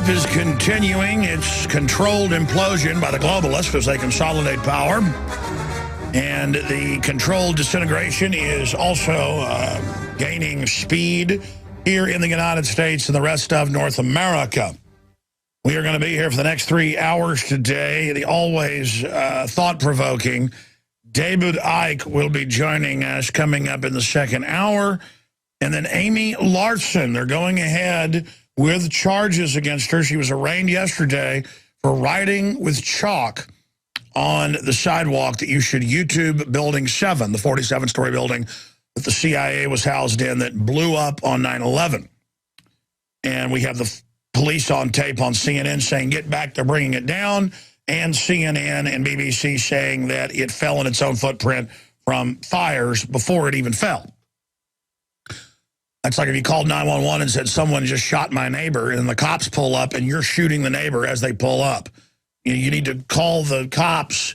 Europe is continuing its controlled implosion by the globalists as they consolidate power. And the controlled disintegration is also gaining speed here in the United States and the rest of North America. We are going to be here for the next 3 hours today. The always thought-provoking David Icke will be joining us coming up in the second hour. And then Amy Larson, they're going ahead with charges against her. She was arraigned yesterday for writing with chalk on the sidewalk that you should YouTube Building 7, the 47-story building that the CIA was housed in that blew up on 9/11. And we have the police on tape on CNN saying, get back, they're bringing it down, and CNN and BBC saying that it fell in its own footprint from fires before it even fell. That's like if you called 911 and said, someone just shot my neighbor, and the cops pull up, and you're shooting the neighbor as they pull up. You need to call the cops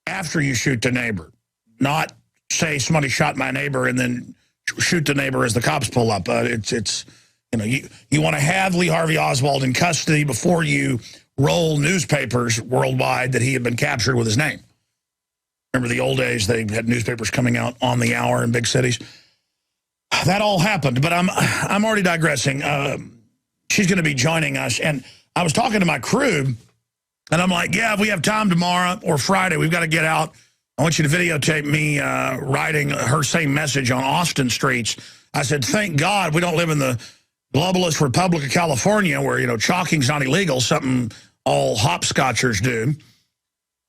after you shoot the neighbor, not say somebody shot my neighbor and then shoot the neighbor as the cops pull up. You want to have Lee Harvey Oswald in custody before you roll newspapers worldwide that he had been captured with his name. Remember the old days, they had newspapers coming out on the hour in big cities. That all happened, but I'm already digressing. She's going to be joining us, and I was talking to my crew, and I'm like, yeah, if we have time tomorrow or Friday, we've got to get out. I want you to videotape me writing her same message on Austin streets. I said, thank God we don't live in the globalist Republic of California where, chalking's not illegal, something all hopscotchers do.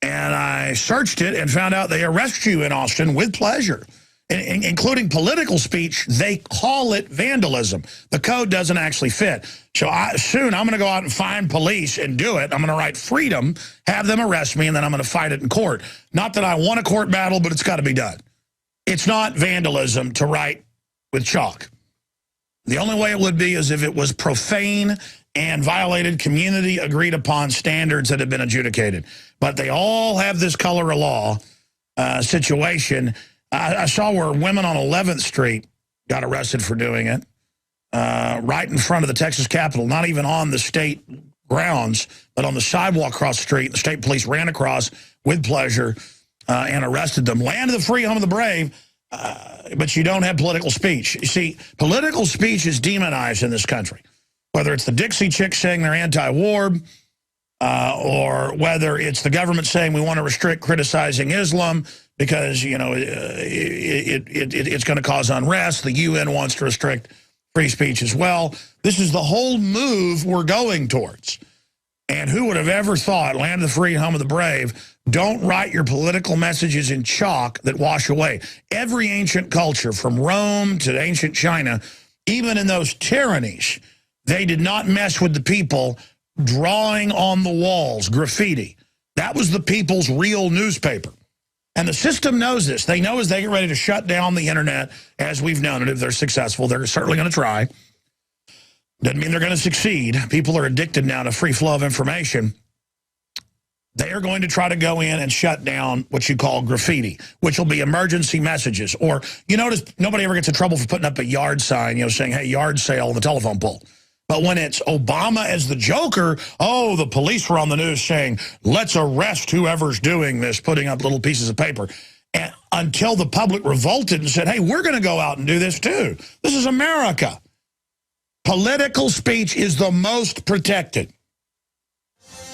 And I searched it and found out they arrest you in Austin with pleasure. Including political speech, they call it vandalism. The code doesn't actually fit. So soon I'm going to go out and find police and do it. I'm going to write freedom, have them arrest me, and then I'm going to fight it in court. Not that I want a court battle, but it's got to be done. It's not vandalism to write with chalk. The only way it would be is if it was profane and violated community agreed upon standards that have been adjudicated. But they all have this color of law situation. I saw where women on 11th Street got arrested for doing it, right in front of the Texas Capitol, not even on the state grounds, but on the sidewalk across the street. The state police ran across with pleasure and arrested them. Land of the free, home of the brave, but you don't have political speech. You see, political speech is demonized in this country, whether it's the Dixie Chicks saying they're anti-war, or whether it's the government saying we want to restrict criticizing Islam because, it's going to cause unrest. The UN wants to restrict free speech as well. This is the whole move we're going towards. And who would have ever thought, land of the free, home of the brave, don't write your political messages in chalk that wash away. Every ancient culture, from Rome to ancient China, even in those tyrannies, they did not mess with the people drawing on the walls, graffiti. That was the people's real newspaper. And the system knows this. They know as they get ready to shut down the internet, as we've known it, if they're successful, they're certainly going to try. Doesn't mean they're going to succeed. People are addicted now to free flow of information. They are going to try to go in and shut down what you call graffiti, which will be emergency messages. Or you notice nobody ever gets in trouble for putting up a yard sign, saying, hey, yard sale on the telephone pole. But when it's Obama as the Joker, oh, the police were on the news saying, let's arrest whoever's doing this, putting up little pieces of paper. And until the public revolted and said, hey, we're going to go out and do this too. This is America. Political speech is the most protected.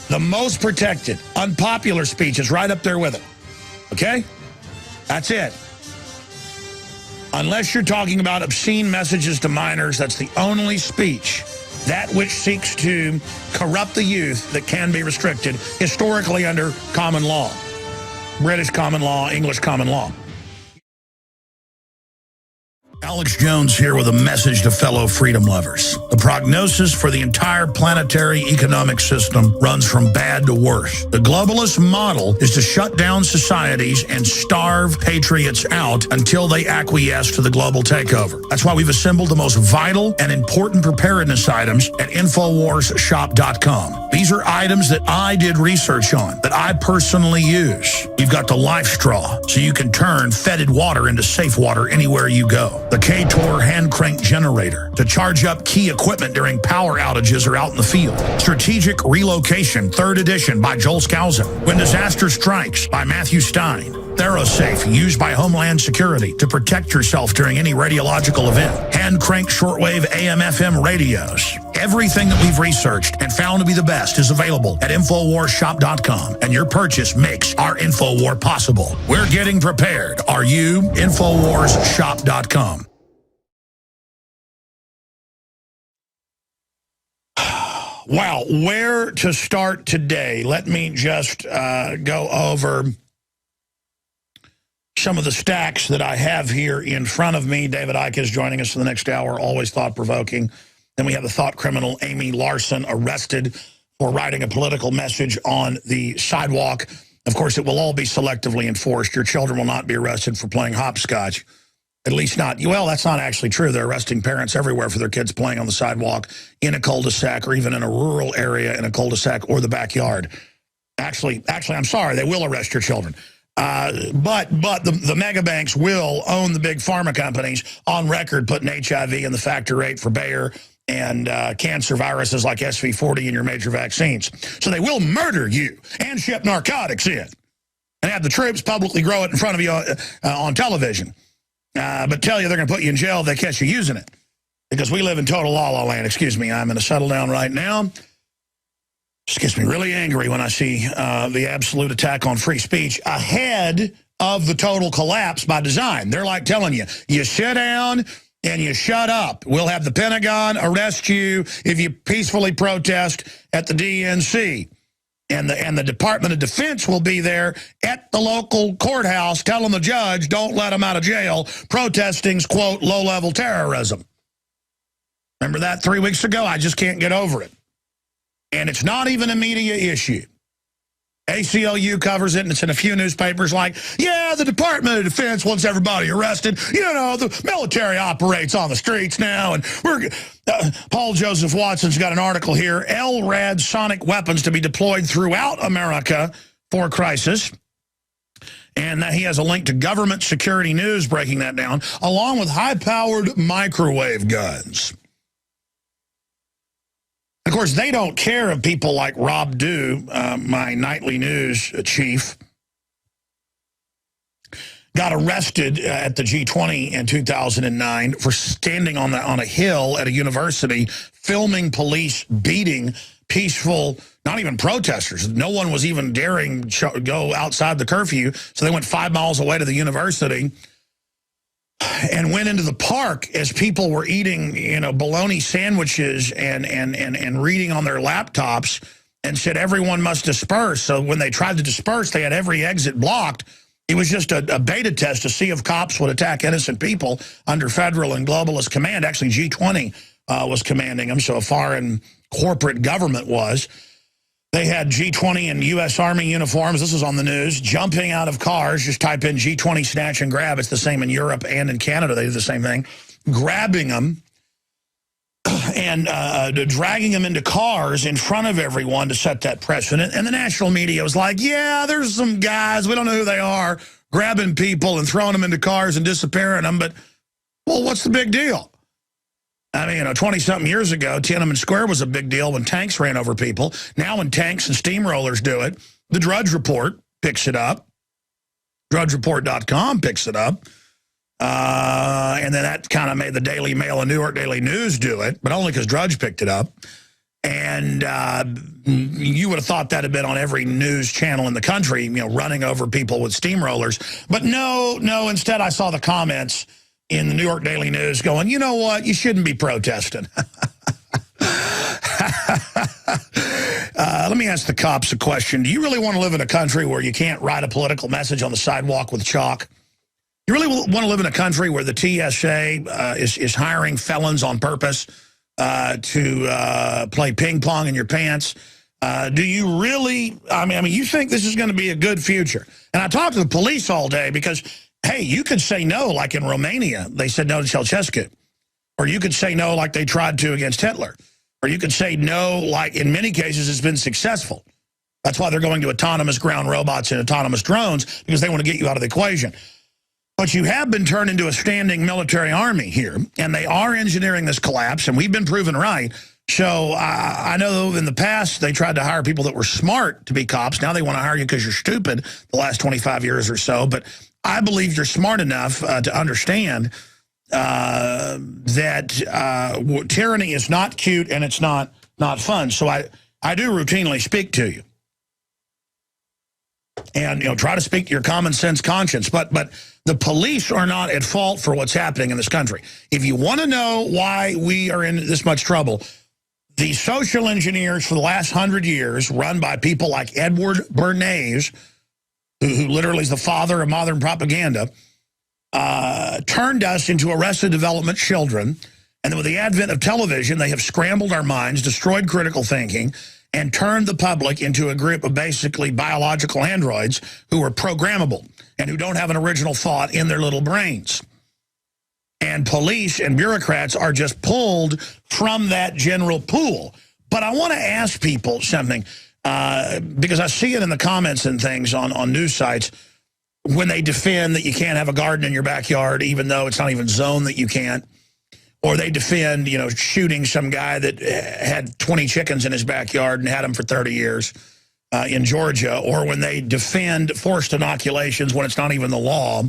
The most protected. Unpopular speech is right up there with it. Okay? That's it. Unless you're talking about obscene messages to minors, that's the only speech. That which seeks to corrupt the youth that can be restricted historically under common law. British common law, English common law. Alex Jones here with a message to fellow freedom lovers. The prognosis for the entire planetary economic system runs from bad to worse. The globalist model is to shut down societies and starve patriots out until they acquiesce to the global takeover. That's why we've assembled the most vital and important preparedness items at InfoWarsShop.com. These are items that I did research on, that I personally use. We've got the Life Straw, so you can turn fetid water into safe water anywhere you go. The K-Tor hand crank generator to charge up key equipment equipment during power outages or out in the field. Strategic Relocation, 3rd edition by Joel Scalzo. When Disaster Strikes by Matthew Stein. ThyroSafe, used by Homeland Security to protect yourself during any radiological event. Hand-cranked shortwave AM/FM radios. Everything that we've researched and found to be the best is available at InfoWarsShop.com, and your purchase makes our InfoWar possible. We're getting prepared. Are you? InfoWarsShop.com. Wow, where to start today? Let me just go over some of the stacks that I have here in front of me. David Icke is joining us for the next hour, always thought-provoking. Then we have the thought criminal Amy Larson arrested for writing a political message on the sidewalk. Of course, it will all be selectively enforced. Your children will not be arrested for playing hopscotch. At least not. Well, that's not actually true. They're arresting parents everywhere for their kids playing on the sidewalk, in a cul-de-sac, or even in a rural area in a cul-de-sac or the backyard. Actually, I'm sorry. They will arrest your children. But the mega banks will own the big pharma companies on record putting HIV in the factor rate for Bayer and cancer viruses like SV40 in your major vaccines. So they will murder you and ship narcotics in and have the troops publicly grow it in front of you on television. But tell you they're going to put you in jail if they catch you using it. Because we live in total la-la land. Excuse me, I'm going to settle down right now. Just gets me really angry when I see the absolute attack on free speech ahead of the total collapse by design. They're like telling you, you sit down and you shut up. We'll have the Pentagon arrest you if you peacefully protest at the DNC. And the Department of Defense will be there at the local courthouse telling the judge, don't let them out of jail. Protesting's, quote, low-level terrorism. Remember that 3 weeks ago? I just can't get over it. And it's not even a media issue. ACLU covers it, and it's in a few newspapers like, yeah, the Department of Defense wants everybody arrested. You know, the military operates on the streets now. And Paul Joseph Watson's got an article here, LRAD sonic weapons to be deployed throughout America for crisis. And he has a link to Government Security News breaking that down, along with high-powered microwave guns. Of course, they don't care if people like Rob Dew, my nightly news chief, got arrested at the G20 in 2009 for standing on a hill at a university, filming police beating peaceful, not even protesters. No one was even daring go outside the curfew, so they went 5 miles away to the university and went into the park as people were eating, you know, bologna sandwiches and reading on their laptops, and said everyone must disperse. So when they tried to disperse, they had every exit blocked. It was just a beta test to see if cops would attack innocent people under federal and globalist command. Actually, G20 was commanding them, so a foreign corporate government was. They had G20 and U.S. Army uniforms. This is on the news. Jumping out of cars. Just type in G20 snatch and grab. It's the same in Europe and in Canada. They do the same thing. Grabbing them and dragging them into cars in front of everyone to set that precedent. And the national media was like, yeah, there's some guys, we don't know who they are, grabbing people and throwing them into cars and disappearing them. But, well, what's the big deal? I mean, you know, 20-something years ago, Tiananmen Square was a big deal when tanks ran over people. Now when tanks and steamrollers do it, the Drudge Report picks it up. DrudgeReport.com picks it up. And then that kind of made the Daily Mail and New York Daily News do it, but only because Drudge picked it up. And you would have thought that had been on every news channel in the country, you know, running over people with steamrollers. But no, instead I saw the comments in the New York Daily News going, you know what, you shouldn't be protesting. Let me ask the cops a question. Do you really want to live in a country where you can't write a political message on the sidewalk with chalk? You really want to live in a country where the TSA is hiring felons on purpose to play ping pong in your pants? Do you really, I mean, you think this is going to be a good future? And I talked to the police all day because, hey, you could say no, like in Romania, they said no to Ceausescu. Or you could say no like they tried to against Hitler. Or you could say no like in many cases it's been successful. That's why they're going to autonomous ground robots and autonomous drones, because they want to get you out of the equation. But you have been turned into a standing military army here, and they are engineering this collapse, and we've been proven right. So I know in the past they tried to hire people that were smart to be cops. Now they want to hire you because you're stupid the last 25 years or so. But I believe you're smart enough to understand that tyranny is not cute and it's not fun. So I do routinely speak to you. And, try to speak to your common sense conscience. But the police are not at fault for what's happening in this country. If you want to know why we are in this much trouble, the social engineers for the last 100 years, run by people like Edward Bernays, who literally is the father of modern propaganda, turned us into Arrested Development children. And then with the advent of television, they have scrambled our minds, destroyed critical thinking, and turned the public into a group of basically biological androids who are programmable and who don't have an original thought in their little brains. And police and bureaucrats are just pulled from that general pool. But I want to ask people something, because I see it in the comments and things on news sites when they defend that you can't have a garden in your backyard, even though it's not even zoned that you can't. Or they defend, shooting some guy that had 20 chickens in his backyard and had them for 30 years in Georgia. Or when they defend forced inoculations when it's not even the law.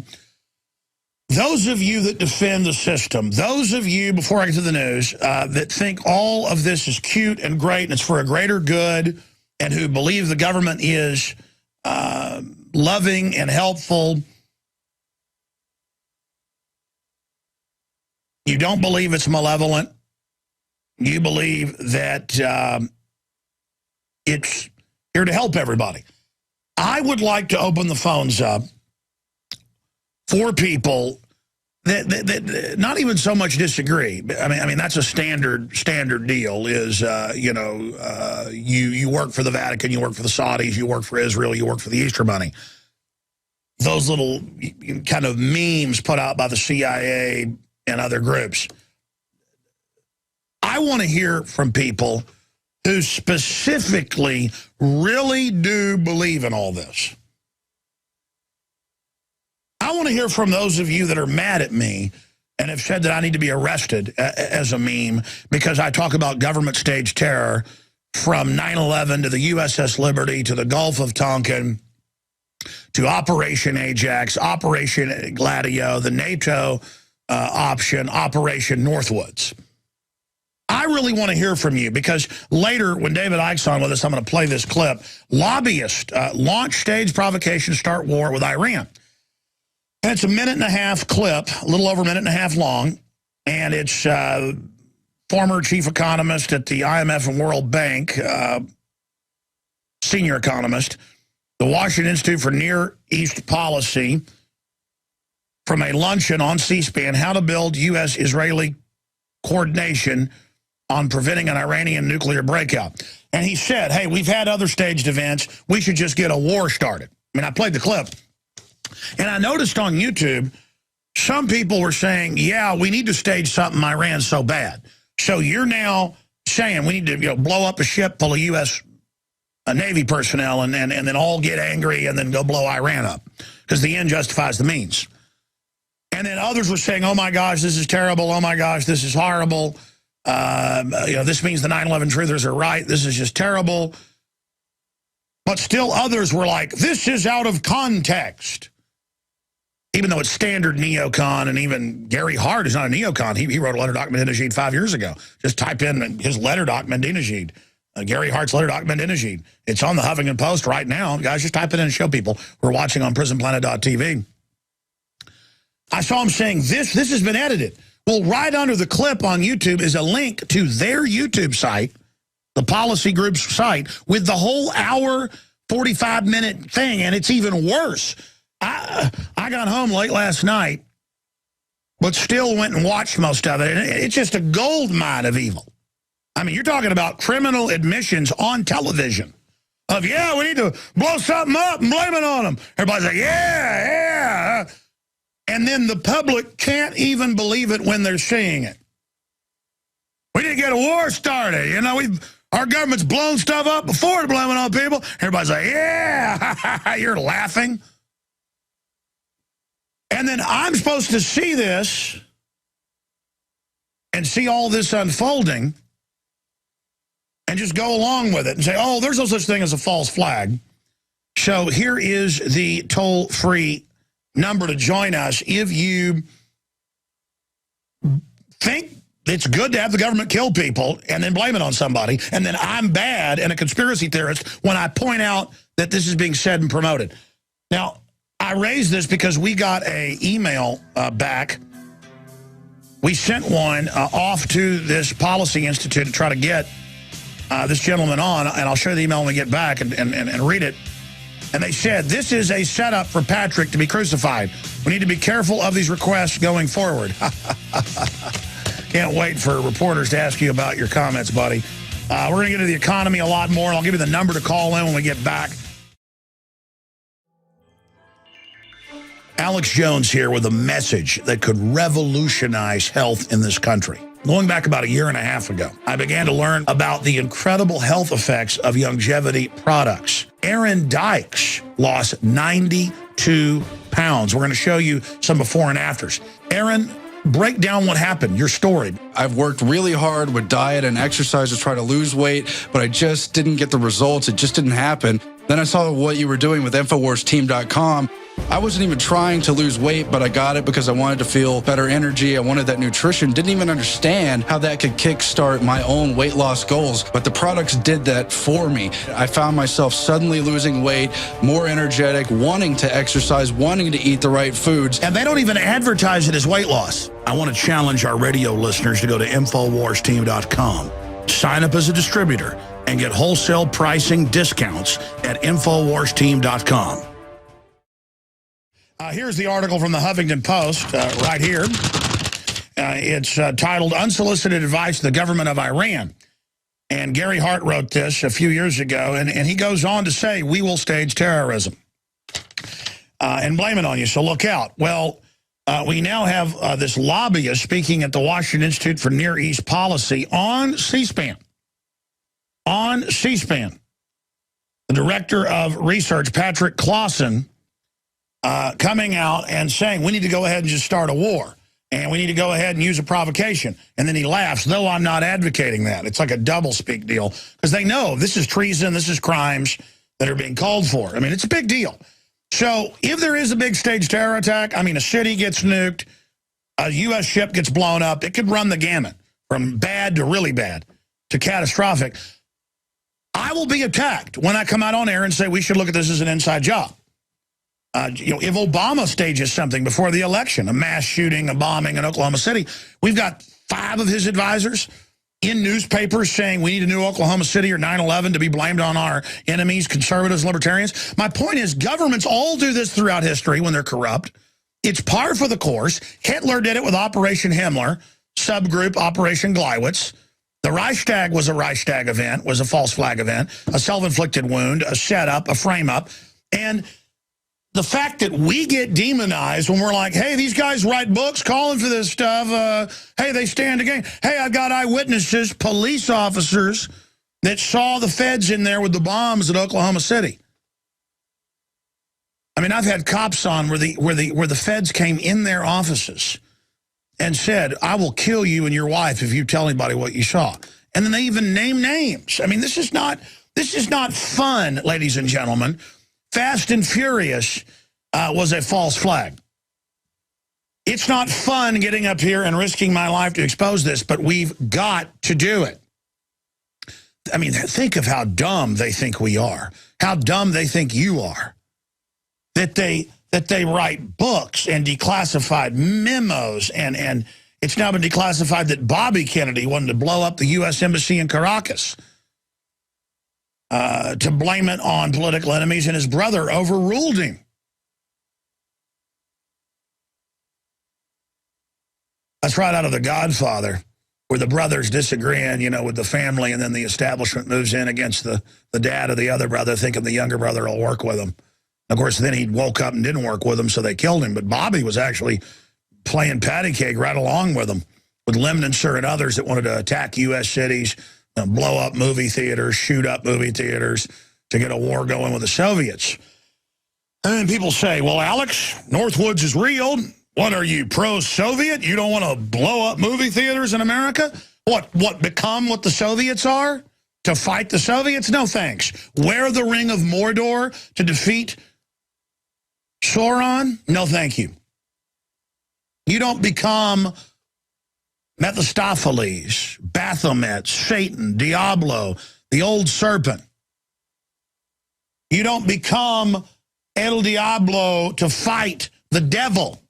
Those of you that defend the system, those of you, before I get to the news, that think all of this is cute and great and it's for a greater good, and who believe the government is loving and helpful, you don't believe it's malevolent. You believe that it's here to help everybody. I would like to open the phones up for people that not even so much disagree. I mean that's a standard deal. Is you work for the Vatican, you work for the Saudis, you work for Israel, you work for the Easter Bunny. Those little kind of memes put out by the CIA and other groups. I want to hear from people who specifically really do believe in all this. I want to hear from those of you that are mad at me and have said that I need to be arrested as a meme because I talk about government stage terror from 9/11 to the USS Liberty to the Gulf of Tonkin to Operation Ajax, Operation Gladio, the NATO option, Operation Northwoods. I really want to hear from you because later when David Icke's on with us, I'm going to play this clip. Lobbyists launch stage provocation to start war with Iran. And it's a 1.5-minute clip, a little over a 1.5 minutes long, and it's former chief economist at the IMF and World Bank, senior economist, the Washington Institute for Near East Policy, from a luncheon on C-SPAN, how to build U.S.-Israeli coordination on preventing an Iranian nuclear breakout. And he said, hey, we've had other staged events. We should just get a war started. I mean, I played the clip. And I noticed on YouTube, some people were saying, yeah, we need to stage something Iran so bad. So you're now saying we need to blow up a ship full of U.S. Navy personnel and then all get angry and then go blow Iran up because the end justifies the means. And then others were saying, oh, my gosh, this is terrible. Oh, my gosh, this is horrible. This means the 9/11 truthers are right. This is just terrible. But still others were like, this is out of context. Even though it's standard neocon, and even Gary Hart is not a neocon. He wrote a letter to Ahmadinejad 5 years ago. Just type in his letter to Ahmadinejad. Gary Hart's letter to Ahmadinejad. It's on the Huffington Post right now. Guys, just type it in and show people who are watching on prisonplanet.tv. I saw him saying, this has been edited. Well, right under the clip on YouTube is a link to their YouTube site, the policy group's site, with the whole hour, 45-minute thing, and it's even worse. I got home late last night, but still went and watched most of it, and it's just a gold mine of evil. I mean, you're talking about criminal admissions on television of, yeah, we need to blow something up and blame it on them. Everybody's like, yeah. And then the public can't even believe it when they're seeing it. We need to get a war started. Our government's blown stuff up before to blame it on people. Everybody's like, yeah, you're laughing. And then I'm supposed to see this and see all this unfolding and just go along with it and say, oh, there's no such thing as a false flag. So here is the toll-free number to join us if you think it's good to have the government kill people and then blame it on somebody, and then I'm bad and a conspiracy theorist when I point out that this is being said and promoted. Now, I raised this because we got an email back. We sent one off to this Policy Institute to try to get this gentleman on, and I'll show you the email when we get back and read it. And they said, this is a setup for Patrick to be crucified. We need to be careful of these requests going forward. Can't wait for reporters to ask you about your comments, buddy. We're going to get to the economy a lot more, and I'll give you the number to call in when we get back. Alex Jones here with a message that could revolutionize health in this country. Going back about a year and a half ago, I began to learn about the incredible health effects of Youngevity products. Aaron Dykes lost 92 pounds. We're going to show you some before and afters. Aaron, break down what happened, your story. I've worked really hard with diet and exercise to try to lose weight, but I just didn't get the results. It just didn't happen. Then I saw what you were doing with InfoWarsTeam.com. I wasn't even trying to lose weight, but I got it because I wanted to feel better energy. I wanted that nutrition. Didn't even understand how that could kickstart my own weight loss goals, but the products did that for me. I found myself suddenly losing weight, more energetic, wanting to exercise, wanting to eat the right foods. And they don't even advertise it as weight loss. I want to challenge our radio listeners to go to InfoWarsTeam.com, sign up as a distributor, and get wholesale pricing discounts at InfoWarsTeam.com. Here's the article from the Huffington Post right here. It's titled, Unsolicited Advice to the Government of Iran. And Gary Hart wrote this a few years ago, and he goes on to say, we will stage terrorism and blame it on you, so look out. Well, we now have this lobbyist speaking at the Washington Institute for Near East Policy on C-SPAN. On C-SPAN. The director of research, Patrick Clausen, coming out and saying, we need to go ahead and just start a war. And we need to go ahead and use a provocation. And then he laughs, though I'm not advocating that. It's like a double-speak deal. Because they know this is treason, this is crimes that are being called for. I mean, it's a big deal. So if there is a big stage terror attack, I mean, a city gets nuked, a U.S. ship gets blown up, it could run the gamut from bad to really bad to catastrophic. I will be attacked when I come out on air and say we should look at this as an inside job. If Obama stages something before the election, a mass shooting, a bombing in Oklahoma City, we've got 5 of his advisors in newspapers saying we need a new Oklahoma City or 9/11 to be blamed on our enemies, conservatives, libertarians. My point is governments all do this throughout history when they're corrupt. It's par for the course. Hitler did it with Operation Himmler, subgroup Operation Gleiwitz. The Reichstag was a Reichstag event, was a false flag event, a self-inflicted wound, a setup, a frame-up. And the fact that we get demonized when we're like, hey, these guys write books calling for this stuff. Hey, they stand against. Hey, I've got eyewitnesses, police officers that saw the feds in there with the bombs at Oklahoma City. I mean, I've had cops on where the feds came in their offices and said, I will kill you and your wife if you tell anybody what you saw. And then they even name names. I mean, this is not fun, ladies and gentlemen. Fast and Furious was a false flag. It's not fun getting up here and risking my life to expose this, but we've got to do it. I mean, think of how dumb they think we are, how dumb they think you are, that they write books and declassified memos, and it's now been declassified that Bobby Kennedy wanted to blow up the U.S. Embassy in Caracas. To blame it on political enemies, and his brother overruled him. That's right out of The Godfather, where the brothers disagreeing, with the family, and then the establishment moves in against the dad of the other brother, thinking the younger brother will work with him. Of course, then he woke up and didn't work with him, so they killed him. But Bobby was actually playing patty cake right along with them, with Lemnitzer and others that wanted to attack U.S. cities, blow up movie theaters, shoot up movie theaters to get a war going with the Soviets. And then people say, well, Alex, Northwoods is real. What are you, pro-Soviet? You don't want to blow up movie theaters in America? Become what the Soviets are? To fight the Soviets? No, thanks. Wear the Ring of Mordor to defeat Sauron? No, thank you. You don't become Mephistopheles, Baphomet, Satan, Diablo, the old serpent. You don't become El Diablo to fight the devil.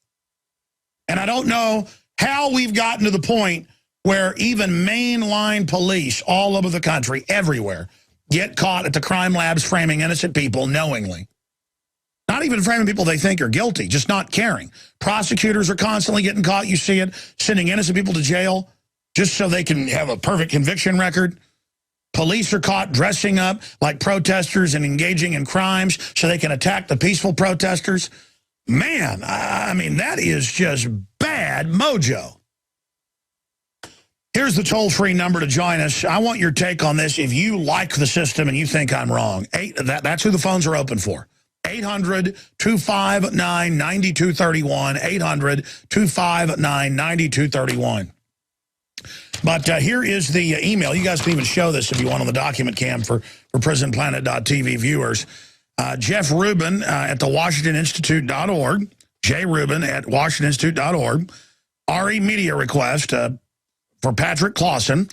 And I don't know how we've gotten to the point where even mainline police all over the country, everywhere, get caught at the crime labs framing innocent people knowingly. Not even framing people they think are guilty, just not caring. Prosecutors are constantly getting caught, you see it, sending innocent people to jail just so they can have a perfect conviction record. Police are caught dressing up like protesters and engaging in crimes so they can attack the peaceful protesters. Man, I mean, that is just bad mojo. Here's the toll-free number to join us. I want your take on this. If you like the system and you think I'm wrong, that's who the phones are open for. 800-259-9231, 800-259-9231. But here is the email. You guys can even show this if you want on the document cam for PrisonPlanet.tv viewers. Jeff Rubin at the WashingtonInstitute.org, J. Rubin at WashingtonInstitute.org, RE Media request for Patrick Clausen.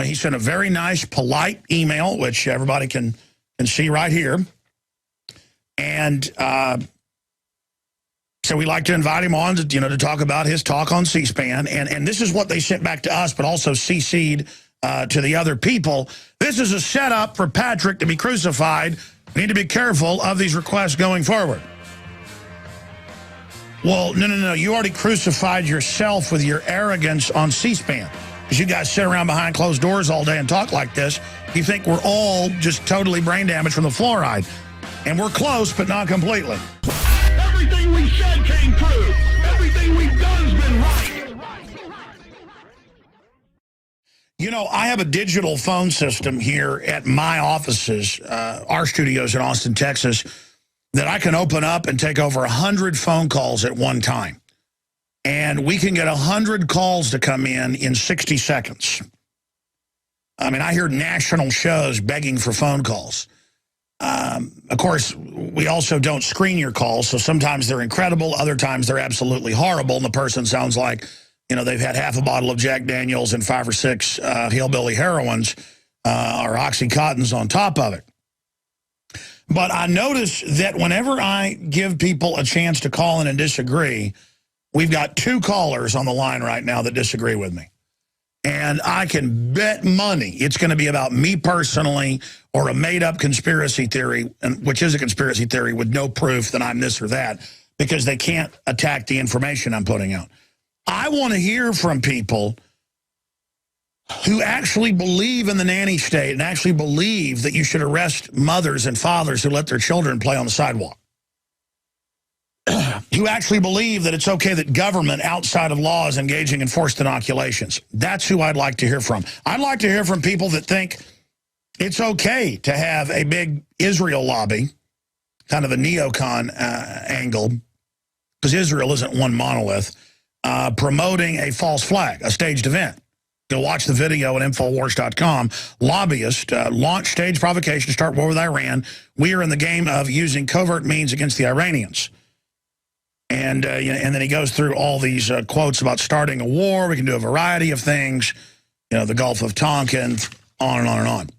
He sent a very nice, polite email, which everybody can see right here. And so we like to invite him on to talk about his talk on C-SPAN. And this is what they sent back to us, but also CC'd to the other people. This is a setup for Patrick to be crucified. We need to be careful of these requests going forward. Well, no. You already crucified yourself with your arrogance on C-SPAN. Because you guys sit around behind closed doors all day and talk like this. You think we're all just totally brain damaged from the fluoride. And we're close, but not completely. Everything we said came true. Everything we've done's been right. You know, I have a digital phone system here at my offices, our studios in Austin, Texas, that I can open up and take over 100 phone calls at one time. And we can get 100 calls to come in 60 seconds. I mean, I hear national shows begging for phone calls. Of course, we also don't screen your calls, so sometimes they're incredible, other times they're absolutely horrible, and the person sounds like, they've had half a bottle of Jack Daniels and 5 or 6 hillbilly heroines or Oxycontins on top of it. But I notice that whenever I give people a chance to call in and disagree, we've got 2 callers on the line right now that disagree with me. And I can bet money it's going to be about me personally or a made-up conspiracy theory, which is a conspiracy theory with no proof that I'm this or that, because they can't attack the information I'm putting out. I want to hear from people who actually believe in the nanny state and actually believe that you should arrest mothers and fathers who let their children play on the sidewalk. Who actually believe that it's okay that government outside of law is engaging in forced inoculations. That's who I'd like to hear from. I'd like to hear from people that think it's okay to have a big Israel lobby, kind of a neocon angle, because Israel isn't one monolith, promoting a false flag, a staged event. Go watch the video at Infowars.com. Lobbyists launch staged provocation to start war with Iran. We are in the game of using covert means against the Iranians. And then he goes through all these quotes about starting a war. We can do a variety of things, the Gulf of Tonkin, on and on and on.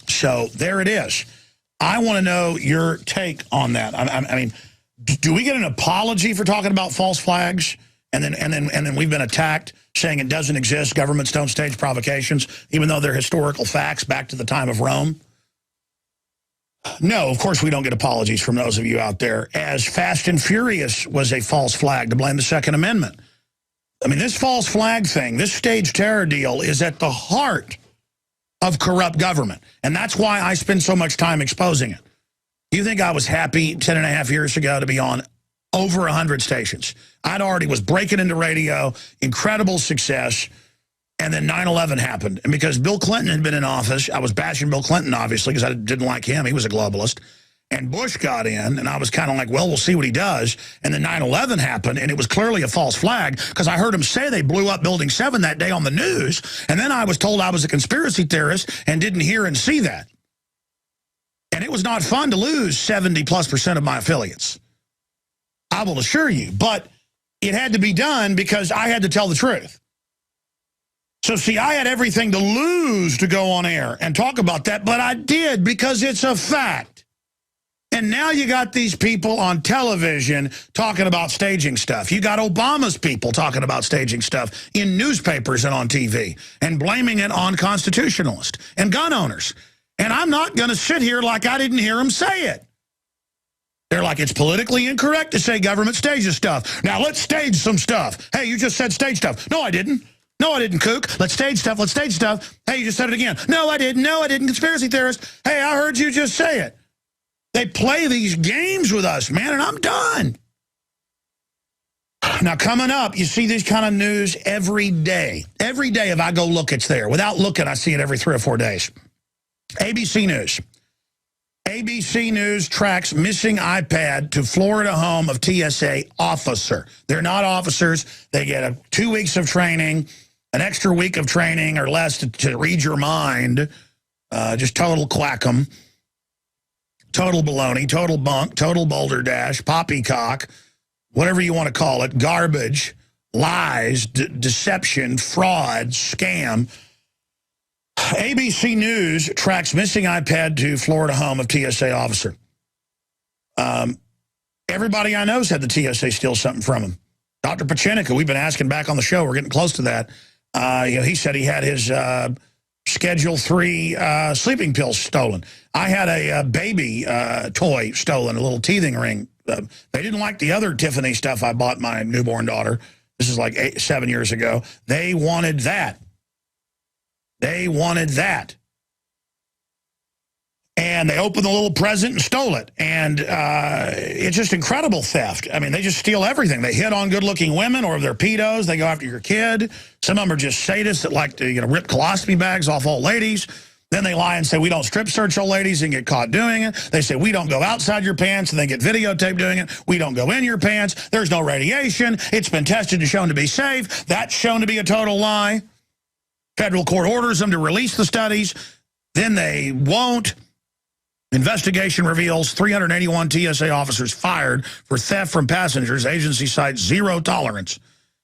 So there it is. I want to know your take on that. I mean, do we get an apology for talking about false flags? And then we've been attacked saying it doesn't exist. Governments don't stage provocations, even though they're historical facts back to the time of Rome. No, of course we don't get apologies from those of you out there, as Fast and Furious was a false flag to blame the Second Amendment. I mean, this false flag thing, this staged terror deal is at the heart of corrupt government. And that's why I spend so much time exposing it. You think I was happy 10 and a half years ago to be on over 100 stations? I'd already was breaking into radio, incredible success. And then 9/11 happened. And because Bill Clinton had been in office, I was bashing Bill Clinton, obviously, because I didn't like him. He was a globalist. and Bush got in, and I was kind of like, well, we'll see what he does. And then 9/11 happened, and it was clearly a false flag because I heard him say they blew up Building 7 that day on the news, and then I was told I was a conspiracy theorist and didn't hear and see that. And it was not fun to lose 70+% of my affiliates. I will assure you, but it had to be done because I had to tell the truth. So, see, I had everything to lose to go on air and talk about that, but I did because it's a fact. And now you got these people on television talking about staging stuff. You got Obama's people talking about staging stuff in newspapers and on TV and blaming it on constitutionalists and gun owners. And I'm not going to sit here like I didn't hear them say it. They're like, it's politically incorrect to say government stages stuff. Now, let's stage some stuff. Hey, you just said stage stuff. No, I didn't. No, I didn't, kook. Let's stage stuff. Let's stage stuff. Hey, you just said it again. No, I didn't. No, I didn't, conspiracy theorist. Hey, I heard you just say it. They play these games with us, man, and I'm done. Now, coming up, you see this kind of news every day. Every day if I go look, it's there. Without looking, I see it every 3 or 4 days. ABC News. ABC News tracks missing iPad to Florida home of TSA officer. They're not officers. They get 2 weeks of training, an extra week of training or less to read your mind. Just total quackum, total baloney, total bunk, total boulder dash, poppycock, whatever you want to call it, garbage, lies, deception, fraud, scam. ABC News tracks missing iPad to Florida home of TSA officer. Everybody I know said the TSA steal something from him. Dr. Pachenica, we've been asking back on the show. We're getting close to that. He said he had his Schedule 3 sleeping pills stolen. I had a baby toy stolen, a little teething ring. They didn't like the other Tiffany stuff I bought my newborn daughter. This is like 7 years ago. They wanted that. They wanted that. And they opened the little present and stole it. And it's just incredible theft. I mean, they just steal everything. They hit on good-looking women, or if they're pedos, they go after your kid. Some of them are just sadists that like to rip colostomy bags off old ladies. Then they lie and say, we don't strip search old ladies and get caught doing it. They say, we don't go outside your pants, and they get videotaped doing it. We don't go in your pants. There's no radiation. It's been tested and shown to be safe. That's shown to be a total lie. Federal court orders them to release the studies. Then they won't. Investigation reveals 381 TSA officers fired for theft from passengers. Agency cites zero tolerance.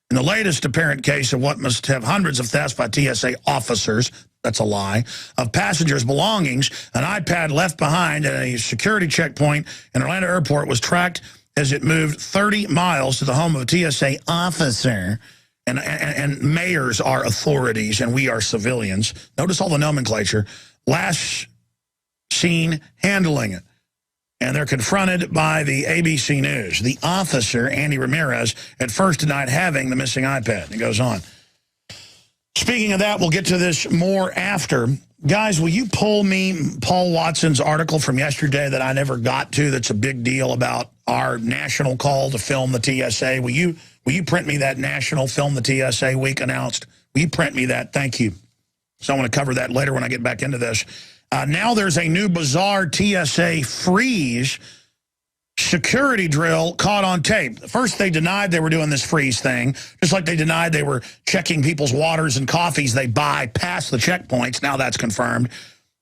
In the latest apparent case of what must have hundreds of thefts by TSA officers, that's a lie, of passengers' belongings, an iPad left behind at a security checkpoint in Atlanta Airport was tracked as it moved 30 miles to the home of a TSA officer. And mayors are authorities, and we are civilians. Notice all the nomenclature. Last seen handling it. And they're confronted by the ABC News. The officer, Andy Ramirez, at first denied having the missing iPad. It goes on. Speaking of that, we'll get to this more after. Guys, will you pull me Paul Watson's article from yesterday that I never got to that's a big deal about our national call to film the TSA? Will you print me that national Film the TSA week announced? Will you print me that? Thank you. So I want to cover that later when I get back into this. Now there's a new bizarre TSA freeze security drill caught on tape. First, they denied they were doing this freeze thing, just like they denied they were checking people's waters and coffees they buy past the checkpoints. Now that's confirmed.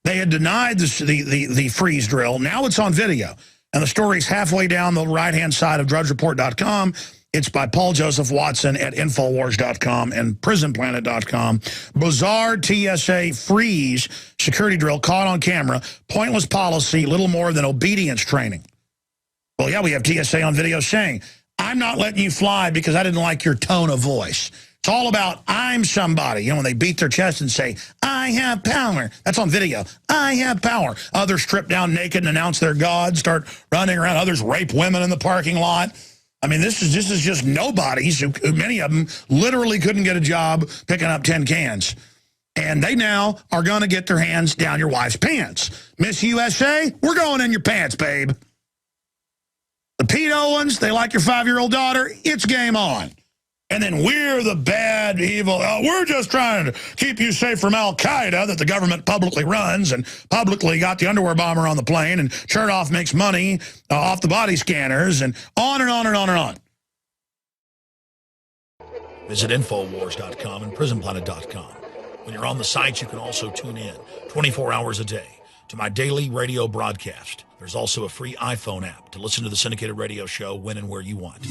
They had denied the freeze drill. Now it's on video. And the story's halfway down the right-hand side of drudgereport.com. It's by Paul Joseph Watson at Infowars.com and PrisonPlanet.com. Bizarre TSA freeze security drill caught on camera. Pointless policy, little more than obedience training. Well, yeah, we have TSA on video saying, I'm not letting you fly because I didn't like your tone of voice. It's all about I'm somebody. When they beat their chest and say, I have power. That's on video. I have power. Others strip down naked and announce their God, start running around. Others rape women in the parking lot. I mean, this is just nobodies who many of them literally couldn't get a job picking up 10 cans. And they now are going to get their hands down your wife's pants. Miss USA, we're going in your pants, babe. The pedo ones, they like your 5-year-old daughter, it's game on. And then we're the bad, evil, we're just trying to keep you safe from Al-Qaeda that the government publicly runs and publicly got the underwear bomber on the plane and Chertoff makes money off the body scanners and on and on and on and on. Visit Infowars.com and PrisonPlanet.com. When you're on the sites, you can also tune in 24 hours a day to my daily radio broadcast. There's also a free iPhone app to listen to the syndicated radio show when and where you want.